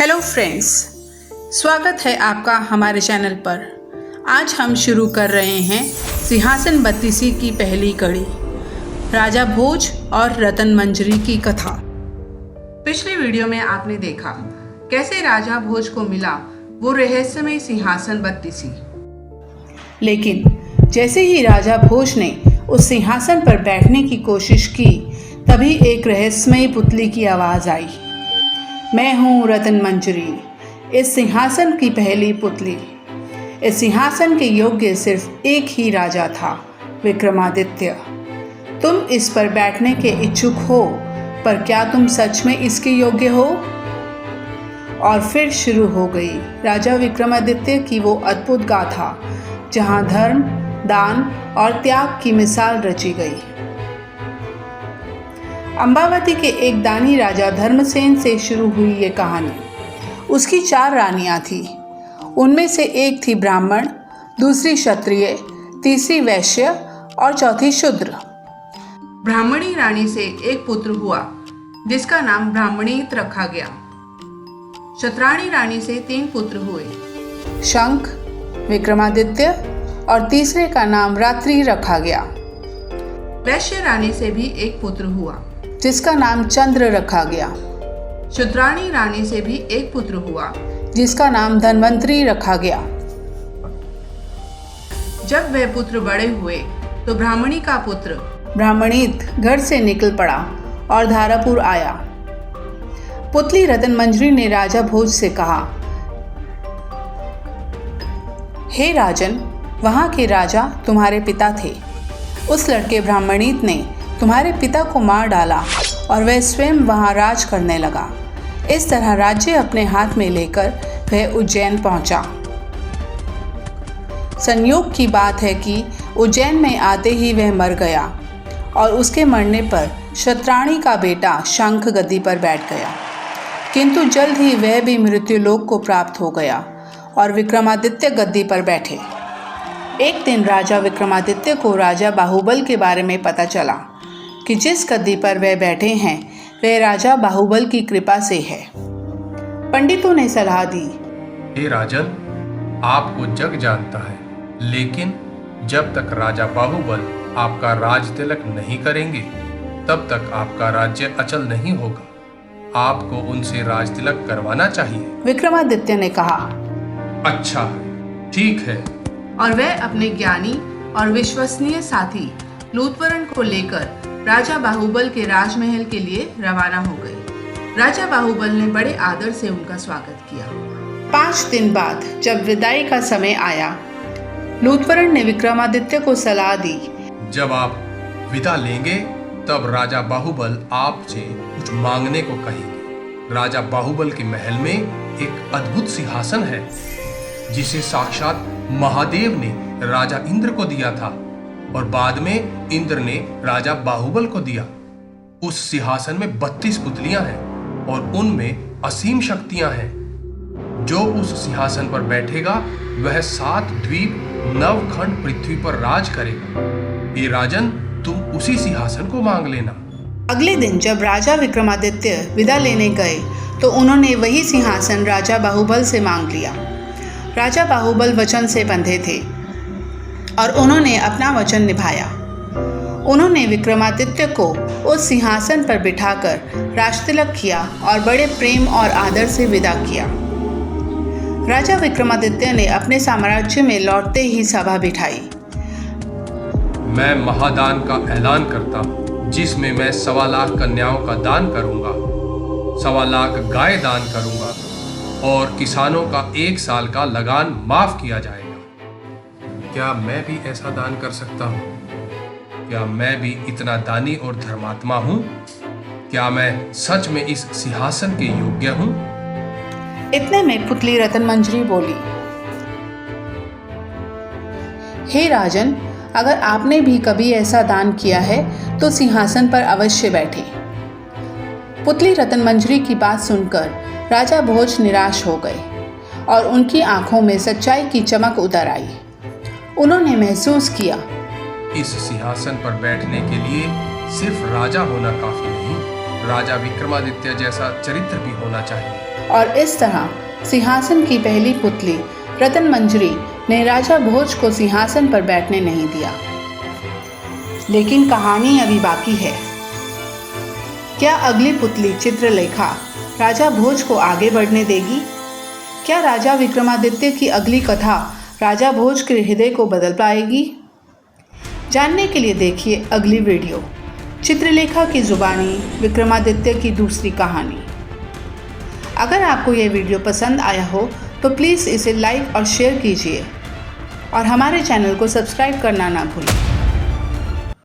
Hello friends, स्वागत है आपका हमारे चैनल पर। आज हम शुरू कर रहे हैं सिंहासन बत्तीसी की पहली कड़ी, राजा भोज और रतन मंजरी की कथा। पिछले वीडियो में आपने देखा कैसे राजा भोज को मिला वो रहस्यमय सिंहासन बत्तीसी। लेकिन जैसे ही राजा भोज ने उस सिंहासन पर बैठने की कोशिश की, तभी एक रहस्यमयी पुतली की आवाज़ आई। मैं हूँ रतन मंजरी, इस सिंहासन की पहली पुतली। इस सिंहासन के योग्य सिर्फ एक ही राजा था, विक्रमादित्य। तुम इस पर बैठने के इच्छुक हो, पर क्या तुम सच में इसके योग्य हो? और फिर शुरू हो गई राजा विक्रमादित्य की वो अद्भुत गाथा, जहाँ धर्म, दान और त्याग की मिसाल रची गई। अम्बावती के एक दानी राजा धर्मसेन से शुरू हुई ये कहानी। उसकी 4 रानियां थीं। उनमें से एक थी ब्राह्मण, दूसरी क्षत्रिय, तीसरी वैश्य और चौथी शूद्र। ब्राह्मणी रानी से एक पुत्र हुआ जिसका नाम ब्राह्मणीत रखा गया। क्षत्राणी रानी से 3 पुत्र हुए, शंख, विक्रमादित्य और तीसरे का नाम रात्रि रखा गया। वैश्य रानी से भी एक पुत्र हुआ जिसका नाम चंद्र रखा गया। शूद्राणी रानी से भी एक पुत्र हुआ जिसका नाम धन्वंतरी रखा गया। जब वह पुत्र बड़े हुए तो ब्राह्मणी का पुत्र ब्राह्मणीत घर से निकल पड़ा और धारापुर आया। पुतली रतन मंजरी ने राजा भोज से कहा, हे राजन, वहां के राजा तुम्हारे पिता थे। उस लड़के ब्राह्मणीत ने तुम्हारे पिता को मार डाला और वह स्वयं वहां राज करने लगा। इस तरह राज्य अपने हाथ में लेकर वह उज्जैन पहुंचा। संयोग की बात है कि उज्जैन में आते ही वह मर गया और उसके मरने पर क्षत्राणी का बेटा शंख गद्दी पर बैठ गया। किंतु जल्द ही वह भी मृत्युलोक को प्राप्त हो गया और विक्रमादित्य गद्दी पर बैठे। एक दिन राजा विक्रमादित्य को राजा बाहुबल के बारे में पता चला कि जिस गद्दी पर वह बैठे हैं वह राजा बाहुबल की कृपा से है। पंडितों ने सलाह दी, हे राजन, आपको जग जानता है, लेकिन जब तक राजा बाहुबल आपका राज तिलक नहीं करेंगे तब तक आपका राज्य अचल नहीं होगा। आपको उनसे राज तिलक करवाना चाहिए। विक्रमादित्य ने कहा, अच्छा है, ठीक है। और वह अपने ज्ञानी और विश्वसनीय साथी लूथवरण को लेकर राजा बाहुबल के राजमहल के लिए रवाना हो गए। राजा बाहुबल ने बड़े आदर से उनका स्वागत किया। 5 दिन बाद जब विदाई का समय आया, लूथवरण ने विक्रमादित्य को सलाह दी, जब आप विदा लेंगे तब राजा बाहुबल आपसे कुछ मांगने को कहेंगे। राजा बाहुबल के महल में एक अद्भुत सिंहासन है जिसे साक्षात महादेव ने राजा इंद्र को दिया था और बाद में इंद्र ने राजा बाहुबल को दिया। उस सिंहासन में 32 पुतलियां हैं और उनमें असीम शक्तियां हैं। जो उस सिंहासन पर बैठेगा वह 7 द्वीप 9 खंड पृथ्वी पर राज करेगा। ये राजन, तुम उसी सिंहासन को मांग लेना। अगले दिन जब राजा विक्रमादित्य विदा लेने गए तो उन्होंने वही सिंहासन राजा बाहुबल से मांग लिया। राजा बाहुबल वचन से बंधे थे और उन्होंने अपना वचन निभाया। उन्होंने विक्रमादित्य को उस सिंहासन पर बिठाकर राजतिलक किया और बड़े प्रेम और आदर से विदा किया। राजा विक्रमादित्य ने अपने साम्राज्य में लौटते ही सभा बिठाई। मैं महादान का ऐलान करता हूँ, जिसमें मैं 1.25 लाख कन्याओं का दान करूंगा, 1.25 लाख गाय दान करूंगा और किसानों का 1 साल का लगान माफ किया जाएगा। क्या मैं भी ऐसा दान कर सकता हूँ? क्या मैं भी इतना दानी और धर्मात्मा हूँ? क्या मैं सच में इस सिंहासन के योग्य हूँ? इतने में पुतली रतन मंजरी बोली, हे राजन, अगर आपने भी कभी ऐसा दान किया है तो सिंहासन पर अवश्य बैठे। पुतली रतन मंजरी की बात सुनकर राजा भोज निराश हो गए और उनकी आंखों में सच्चाई की चमक उतर आई। उन्होंने महसूस किया, इस सिंहासन पर बैठने के लिए सिर्फ राजा होना काफी नहीं, राजा विक्रमादित्य जैसा चरित्र भी होना चाहिए। और इस तरह सिंहासन की पहली पुतली रतन मंजरी ने राजा भोज को सिंहासन पर बैठने नहीं दिया। लेकिन कहानी अभी बाकी है। क्या अगली पुतली चित्रलेखा राजा भोज को आगे बढ़ने देगी? क्या राजा विक्रमादित्य की अगली कथा राजा भोज के हृदय को बदल पाएगी? जानने के लिए देखिए अगली वीडियो, चित्रलेखा की जुबानी विक्रमादित्य की दूसरी कहानी। अगर आपको यह वीडियो पसंद आया हो तो प्लीज़ इसे लाइक और शेयर कीजिए और हमारे चैनल को सब्सक्राइब करना ना भूलें।